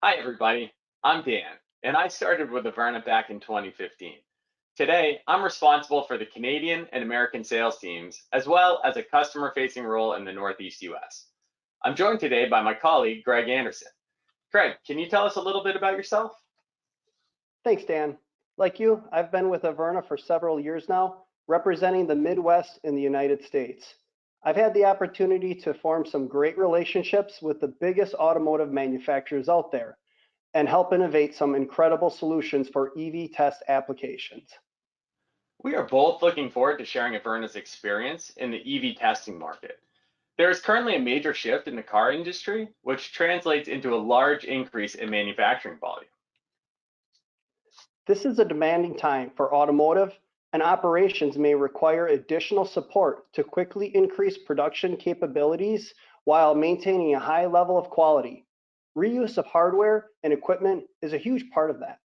Hi, everybody. I'm Dan, and I started with Averna back in 2015. Today, I'm responsible for the Canadian and American sales teams, as well as a customer-facing role in the Northeast US. I'm joined today by my colleague, Greg Anderson. Greg, can you tell us a little bit about yourself? Thanks, Dan. Like you, I've been with Averna for several years now, representing the Midwest in the United States. I've had the opportunity to form some great relationships with the biggest automotive manufacturers out there and help innovate some incredible solutions for EV test applications. We are both looking forward to sharing Averna's experience in the EV testing market. There is currently a major shift in the car industry, which translates into a large increase in manufacturing volume. This is a demanding time for automotive, and operations may require additional support to quickly increase production capabilities while maintaining a high level of quality. Reuse of hardware and equipment is a huge part of that.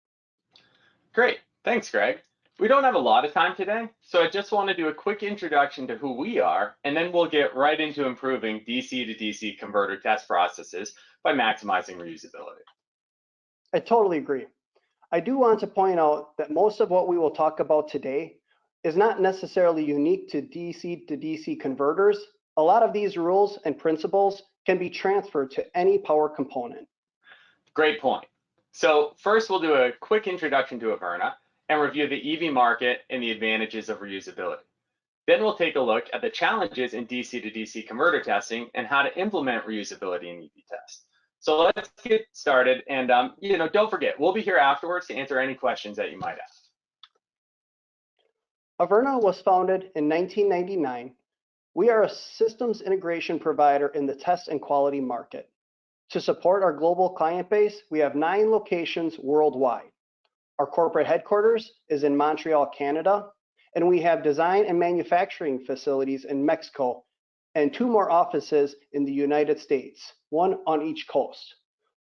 Great, thanks, Greg. We don't have a lot of time today, so I just want to do a quick introduction to who we are, and then we'll get right into improving DC to DC converter test processes by maximizing reusability. I totally agree. I do want to point out that most of what we will talk about today is not necessarily unique to DC converters. A lot of these rules and principles can be transferred to any power component. Great point. So first, we'll do a quick introduction to Averna and review the EV market and the advantages of reusability. Then we'll take a look at the challenges in DC to DC converter testing and how to implement reusability in EV tests. So let's get started, and don't forget, we'll be here afterwards to answer any questions that you might have. Averna was founded in 1999. We are a systems integration provider in the test and quality market. To support our global client base, we have 9 locations worldwide. Our corporate headquarters is in Montreal, Canada, and we have design and manufacturing facilities in Mexico and 2 more offices in the United States, 1 on each coast.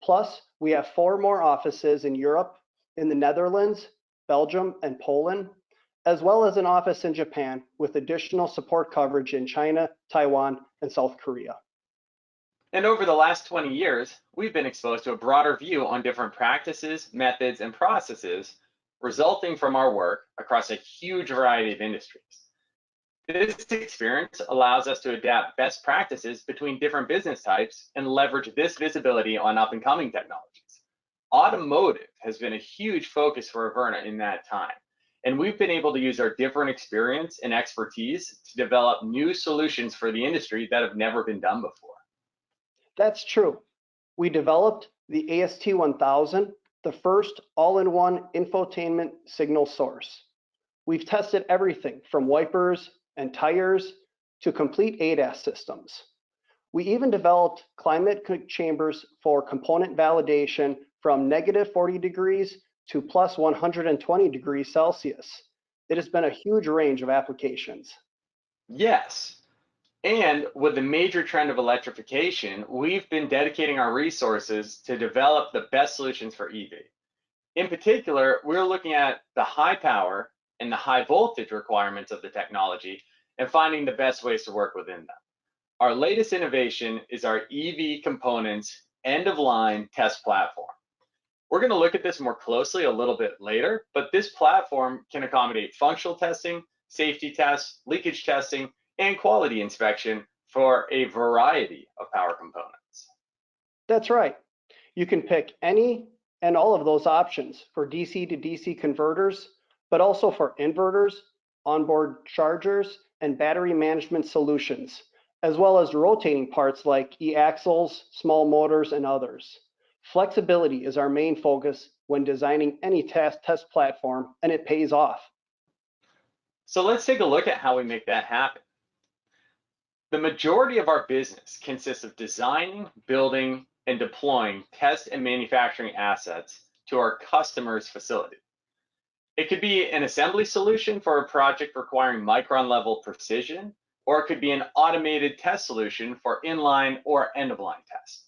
Plus, we have 4 more offices in Europe, in the Netherlands, Belgium, and Poland, as well as an office in Japan with additional support coverage in China, Taiwan, and South Korea. And over the last 20 years, we've been exposed to a broader view on different practices, methods, and processes resulting from our work across a huge variety of industries. This experience allows us to adapt best practices between different business types and leverage this visibility on up-and-coming technologies. Automotive has been a huge focus for Averna in that time, and we've been able to use our different experience and expertise to develop new solutions for the industry that have never been done before. That's true. We developed the AST1000, the first all-in-one infotainment signal source. We've tested everything from wipers and tires to complete ADAS systems. We even developed climate chambers for component validation from -40 degrees to plus 120 degrees Celsius. It has been a huge range of applications. Yes. And with the major trend of electrification, we've been dedicating our resources to develop the best solutions for EV. In particular, we're looking at the high power and the high voltage requirements of the technology and finding the best ways to work within them. Our latest innovation is our EV components end-of-line test platform. We're going to look at this more closely a little bit later, but this platform can accommodate functional testing, safety tests, leakage testing, and quality inspection for a variety of power components. That's right. You can pick any and all of those options for DC to DC converters, but also for inverters, onboard chargers, and battery management solutions, as well as rotating parts like e-axles, small motors, and others. Flexibility is our main focus when designing any test platform, and it pays off. So let's take a look at how we make that happen. The majority of our business consists of designing, building, and deploying test and manufacturing assets to our customers' facility. It could be an assembly solution for a project requiring micron-level precision, or it could be an automated test solution for inline or end-of-line tests.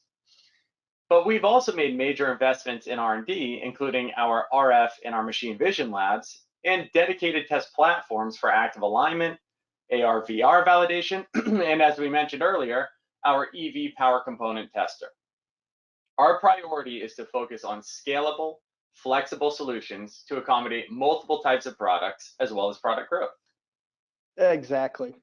But we've also made major investments in R&D, including our RF and our machine vision labs, and dedicated test platforms for active alignment, AR/VR validation, and as we mentioned earlier, our EV power component tester. Our priority is to focus on scalable, flexible solutions to accommodate multiple types of products as well as product growth. Exactly.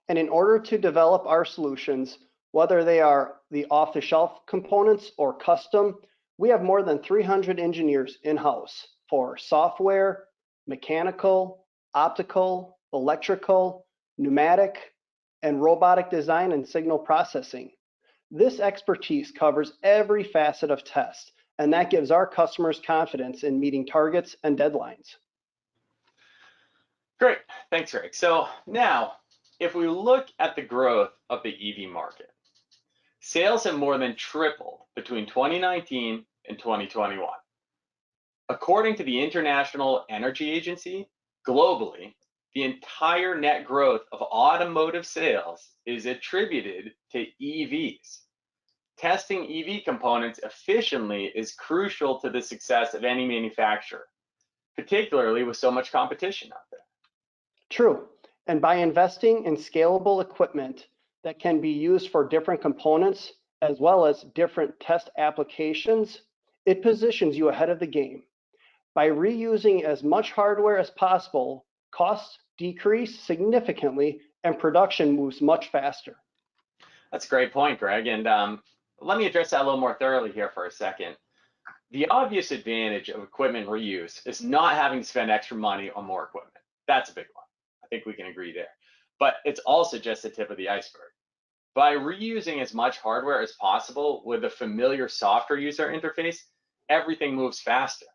And in order to develop our solutions, whether they are the off-the-shelf components or custom, we have more than 300 engineers in-house for software, mechanical, optical, electrical, pneumatic, and robotic design and signal processing. This expertise covers every facet of test, and that gives our customers confidence in meeting targets and deadlines. Great, thanks, Greg. So now, if we look at the growth of the EV market, sales have more than tripled between 2019 and 2021. According to the International Energy Agency, globally, the entire net growth of automotive sales is attributed to EVs. Testing EV components efficiently is crucial to the success of any manufacturer, particularly with so much competition out there. True. And by investing in scalable equipment that can be used for different components as well as different test applications, it positions you ahead of the game. By reusing as much hardware as possible, costs decrease significantly and production moves much faster. That's a great point, Greg. And let me address that a little more thoroughly here for a second. The obvious advantage of equipment reuse is not having to spend extra money on more equipment. That's a big one. I think we can agree there. But it's also just the tip of the iceberg. By reusing as much hardware as possible with a familiar software user interface, everything moves faster.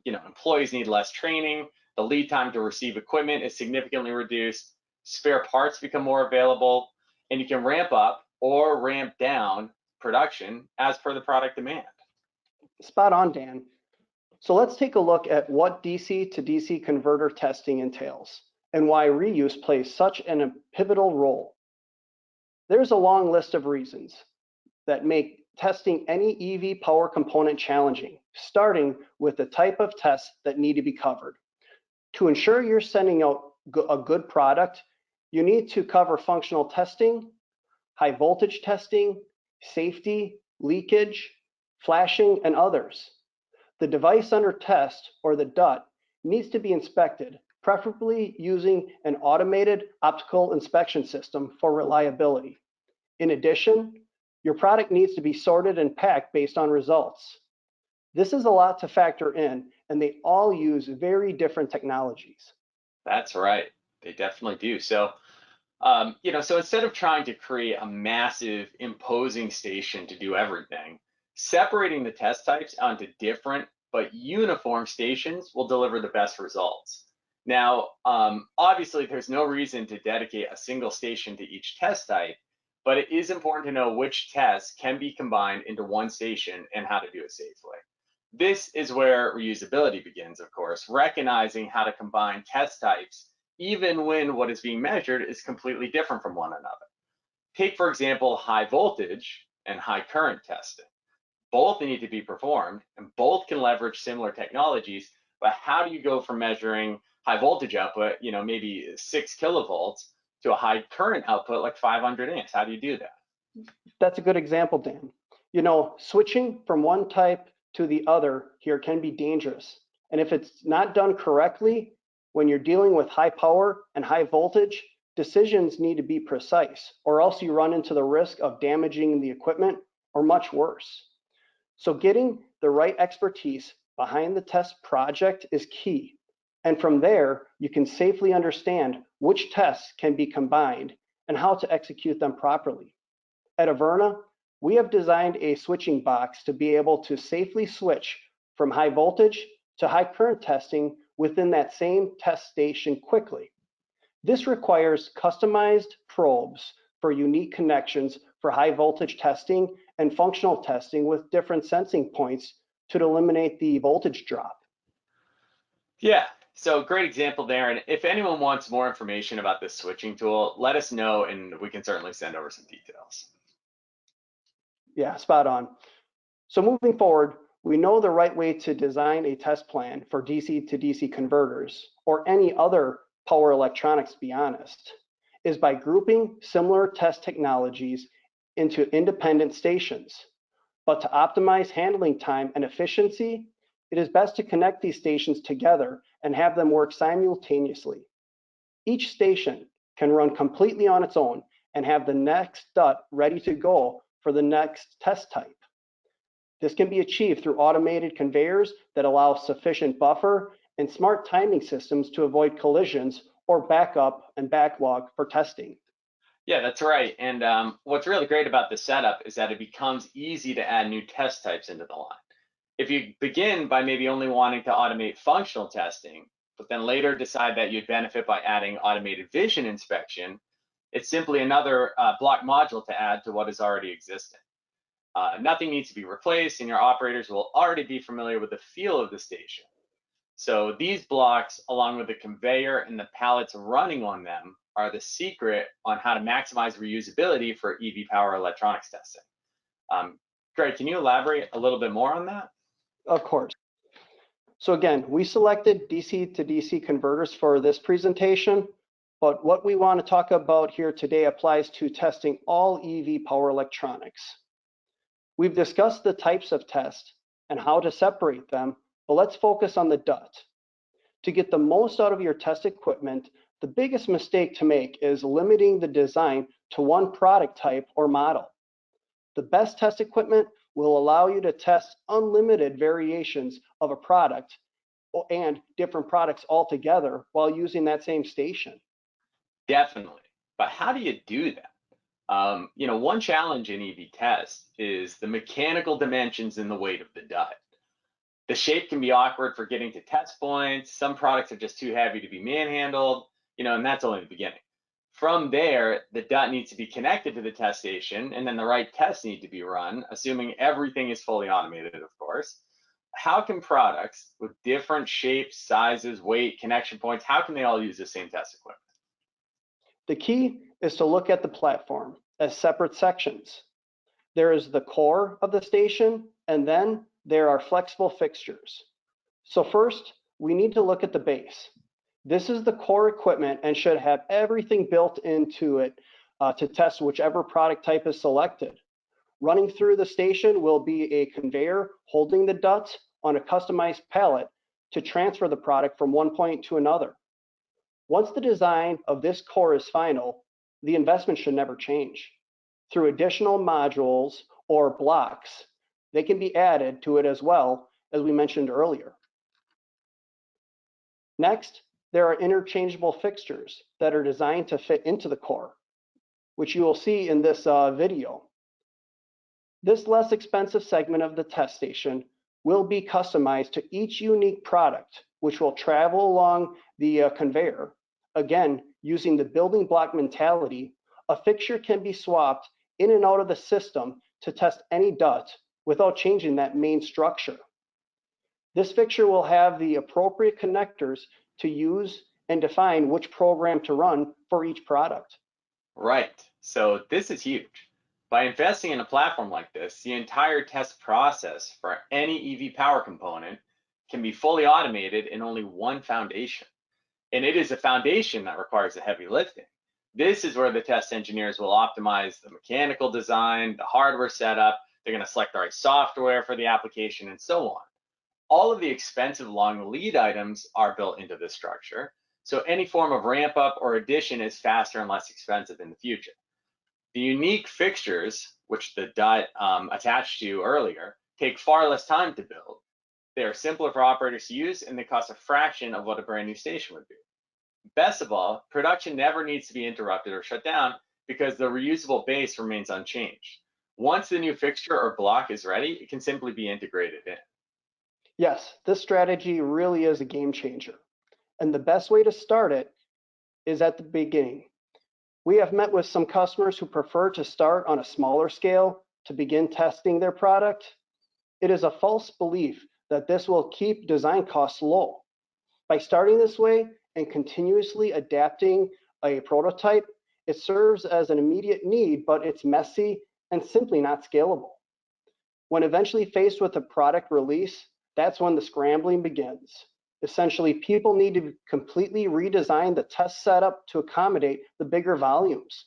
Employees need less training, the lead time to receive equipment is significantly reduced, spare parts become more available, and you can ramp up or ramp down production as per the product demand. Spot on, Dan. So let's take a look at what DC to DC converter testing entails and why reuse plays such a pivotal role. There's a long list of reasons that make testing any EV power component challenging, starting with the type of tests that need to be covered. To ensure you're sending out a good product, you need to cover functional testing, high voltage testing, safety, leakage, flashing, and others. The device under test, or the DUT, needs to be inspected, preferably using an automated optical inspection system for reliability. In addition, your product needs to be sorted and packed based on results. This is a lot to factor in, and they all use very different technologies. That's right. They definitely do. So, so instead of trying to create a massive, imposing station to do everything, separating the test types onto different but uniform stations will deliver the best results. Now, obviously, there's no reason to dedicate a single station to each test type, but it is important to know which tests can be combined into one station and how to do it safely. This is where reusability begins, of course, recognizing how to combine test types even when what is being measured is completely different from one another. Take, for example, high voltage and high current testing. Both need to be performed and both can leverage similar technologies, but how do you go from measuring high voltage output, maybe 6 kilovolts, to a high current output like 500 amps? How do you do that? That's a good example, Dan. Switching from one type to the other here can be dangerous. And if it's not done correctly, when you're dealing with high power and high voltage, decisions need to be precise, or else you run into the risk of damaging the equipment or much worse. So getting the right expertise behind the test project is key. And from there, you can safely understand which tests can be combined and how to execute them properly. At Averna, we have designed a switching box to be able to safely switch from high voltage to high current testing within that same test station quickly. This requires customized probes for unique connections for high voltage testing and functional testing with different sensing points to eliminate the voltage drop. Yeah, so great example there. And if anyone wants more information about this switching tool, let us know and we can certainly send over some details. Yeah, spot on. So moving forward, we know the right way to design a test plan for DC to DC converters, or any other power electronics, to be honest, is by grouping similar test technologies into independent stations. But to optimize handling time and efficiency, it is best to connect these stations together and have them work simultaneously. Each station can run completely on its own and have the next DUT ready to go for the next test type. This can be achieved through automated conveyors that allow sufficient buffer and smart timing systems to avoid collisions or backup and backlog for testing. Yeah, that's right. And what's really great about this setup is that it becomes easy to add new test types into the line. If you begin by maybe only wanting to automate functional testing, but then later decide that you'd benefit by adding automated vision inspection, it's simply another block module to add to what is already existing. Nothing needs to be replaced, and your operators will already be familiar with the feel of the station. So these blocks, along with the conveyor and the pallets running on them, are the secret on how to maximize reusability for EV power electronics testing. Greg, can you elaborate a little bit more on that? Of course. So again, we selected DC to DC converters for this presentation, but what we want to talk about here today applies to testing all EV power electronics. We've discussed the types of tests and how to separate them, but let's focus on the DUT. To get the most out of your test equipment, the biggest mistake to make is limiting the design to one product type or model. The best test equipment will allow you to test unlimited variations of a product and different products altogether while using that same station. Definitely. But how do you do that? One challenge in EV tests is the mechanical dimensions and the weight of the DUT. The shape can be awkward for getting to test points. Some products are just too heavy to be manhandled, and that's only the beginning. From there, the DUT needs to be connected to the test station, and then the right tests need to be run, assuming everything is fully automated, of course. How can products with different shapes, sizes, weight, connection points, how can they all use the same test equipment? The key is to look at the platform as separate sections. There is the core of the station, and then there are flexible fixtures. So first, we need to look at the base. This is the core equipment and should have everything built into it to test whichever product type is selected. Running through the station will be a conveyor holding the DUT on a customized pallet to transfer the product from one point to another. Once the design of this core is final, the investment should never change. Through additional modules or blocks, they can be added to it as well, as we mentioned earlier. Next, there are interchangeable fixtures that are designed to fit into the core, which you will see in this video. This less expensive segment of the test station will be customized to each unique product, which will travel along the conveyor. Again, using the building block mentality, a fixture can be swapped in and out of the system to test any DUT without changing that main structure. This fixture will have the appropriate connectors to use and define which program to run for each product. Right, so this is huge. By investing in a platform like this, the entire test process for any EV power component can be fully automated in only one foundation. And it is a foundation that requires the heavy lifting. This is where the test engineers will optimize the mechanical design, the hardware setup, they're going to select the right software for the application, and so on. All of the expensive long lead items are built into this structure, so any form of ramp up or addition is faster and less expensive in the future. The unique fixtures, which the DUT attached to earlier, take far less time to build. They are simpler for operators to use, and they cost a fraction of what a brand new station would be. Best of all, production never needs to be interrupted or shut down because the reusable base remains unchanged. Once the new fixture or block is ready, it can simply be integrated in. Yes, this strategy really is a game changer. And the best way to start it is at the beginning. We have met with some customers who prefer to start on a smaller scale to begin testing their product. It is a false belief that this will keep design costs low. By starting this way and continuously adapting a prototype, it serves as an immediate need, but it's messy and simply not scalable. When eventually faced with a product release, that's when the scrambling begins. Essentially, people need to completely redesign the test setup to accommodate the bigger volumes.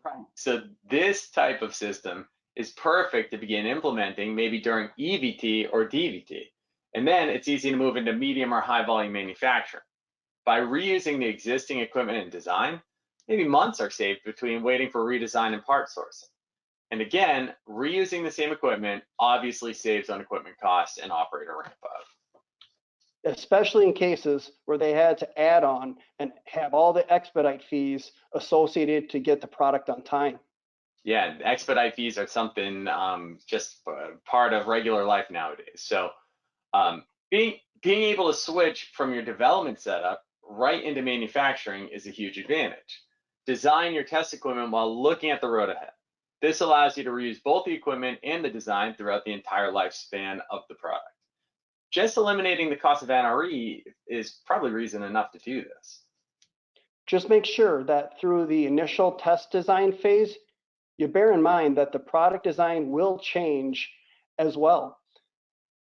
Right. So this type of system is perfect to begin implementing maybe during EVT or DVT. And then it's easy to move into medium or high volume manufacturing. By reusing the existing equipment and design, maybe months are saved between waiting for redesign and part sourcing. And again, reusing the same equipment obviously saves on equipment costs and operator ramp up. Especially in cases where they had to add on and have all the expedite fees associated to get the product on time. Yeah, expedite fees are something just part of regular life nowadays. So being able to switch from your development setup right into manufacturing is a huge advantage. Design your test equipment while looking at the road ahead. This allows you to reuse both the equipment and the design throughout the entire lifespan of the product. Just eliminating the cost of NRE is probably reason enough to do this. Just make sure that through the initial test design phase, you bear in mind that the product design will change as well.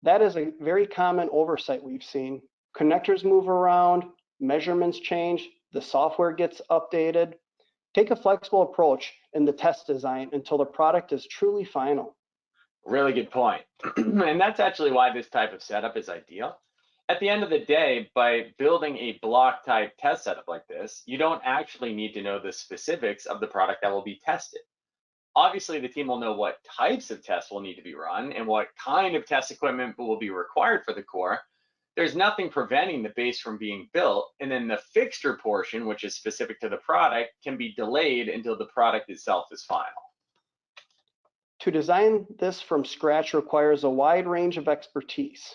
That is a very common oversight we've seen. Connectors move around, measurements change, the software gets updated. Take a flexible approach in the test design until the product is truly final. Really good point. And that's actually why this type of setup is ideal. At the end of the day, by building a block type test setup like this, you don't actually need to know the specifics of the product that will be tested. Obviously, the team will know what types of tests will need to be run and what kind of test equipment will be required for the core. There's nothing preventing the base from being built, and then the fixture portion, which is specific to the product, can be delayed until the product itself is final. To design this from scratch requires a wide range of expertise,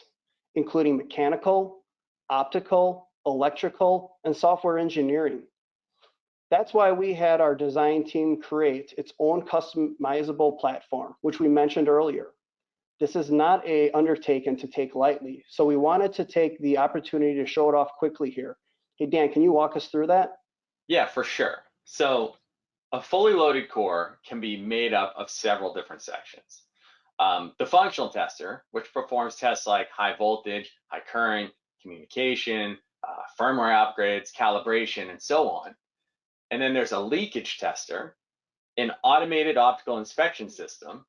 including mechanical, optical, electrical, and software engineering. That's why we had our design team create its own customizable platform, which we mentioned earlier. This is not an undertaking to take lightly, so we wanted to take the opportunity to show it off quickly here. Hey, Dan, can you walk us through that? Yeah, for sure. So a fully loaded core can be made up of several different sections. The functional tester, which performs tests like high voltage, high current, communication, firmware upgrades, calibration, and so on. And then there's a leakage tester, an automated optical inspection system,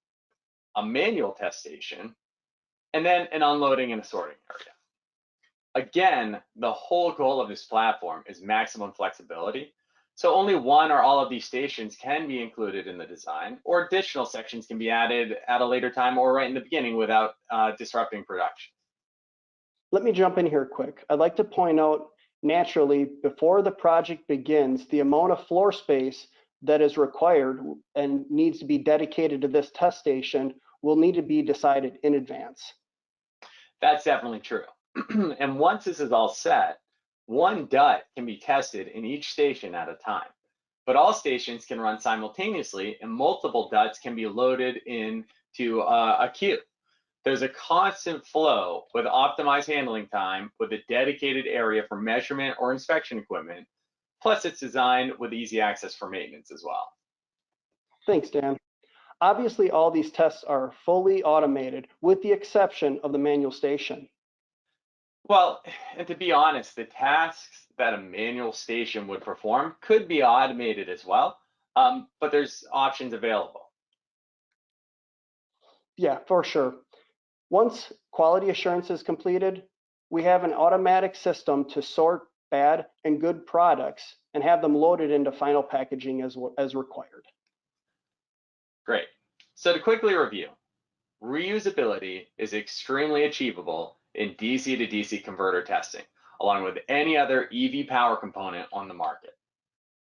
a manual test station, and then an unloading and a sorting area. Again, the whole goal of this platform is maximum flexibility. So only one or all of these stations can be included in the design, or additional sections can be added at a later time or right in the beginning without disrupting production. Let me jump in here quick. I'd like to point out, naturally, before the project begins, the amount of floor space that is required and needs to be dedicated to this test station will need to be decided in advance. That's definitely true. And once this is all set, one DUT can be tested in each station at a time. But all stations can run simultaneously, and multiple DUTs can be loaded into a queue. There's a constant flow with optimized handling time with a dedicated area for measurement or inspection equipment. Plus, it's designed with easy access for maintenance as well. Thanks, Dan. Obviously, all these tests are fully automated with the exception of the manual station. Well, and to be honest, the tasks that a manual station would perform could be automated as well, but there's options available. Yeah, for sure. Once quality assurance is completed, we have an automatic system to sort bad and good products and have them loaded into final packaging as required. Great. So to quickly review, reusability is extremely achievable in DC to DC converter testing, along with any other EV power component on the market.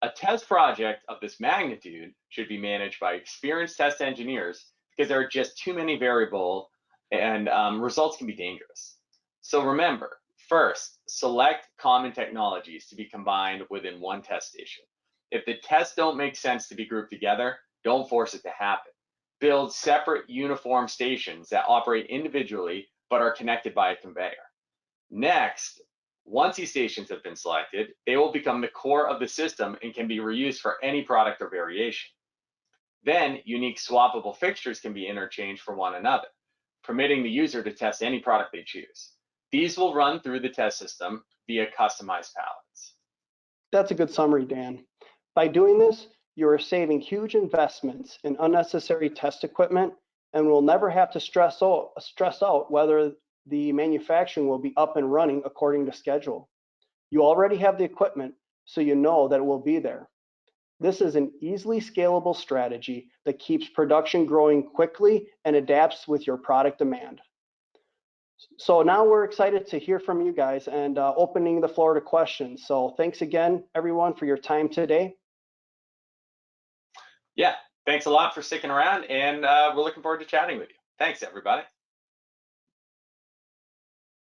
A test project of this magnitude should be managed by experienced test engineers because there are just too many variables and results can be dangerous. So remember, first, select common technologies to be combined within one test station. If the tests don't make sense to be grouped together, don't force it to happen. Build separate uniform stations that operate individually but are connected by a conveyor. Next, once these stations have been selected, they will become the core of the system and can be reused for any product or variation. Then, unique swappable fixtures can be interchanged for one another, permitting the user to test any product they choose. These will run through the test system via customized palettes. That's a good summary, Dan. By doing this, You are saving huge investments in unnecessary test equipment and will never have to stress out whether the manufacturing will be up and running according to schedule. You already have the equipment, so you know that it will be there. This is an easily scalable strategy that keeps production growing quickly and adapts with your product demand. So now we're excited to hear from you guys and opening the floor to questions. So thanks again, everyone, for your time today. Yeah, thanks a lot for sticking around, and we're looking forward to chatting with you. Thanks, everybody.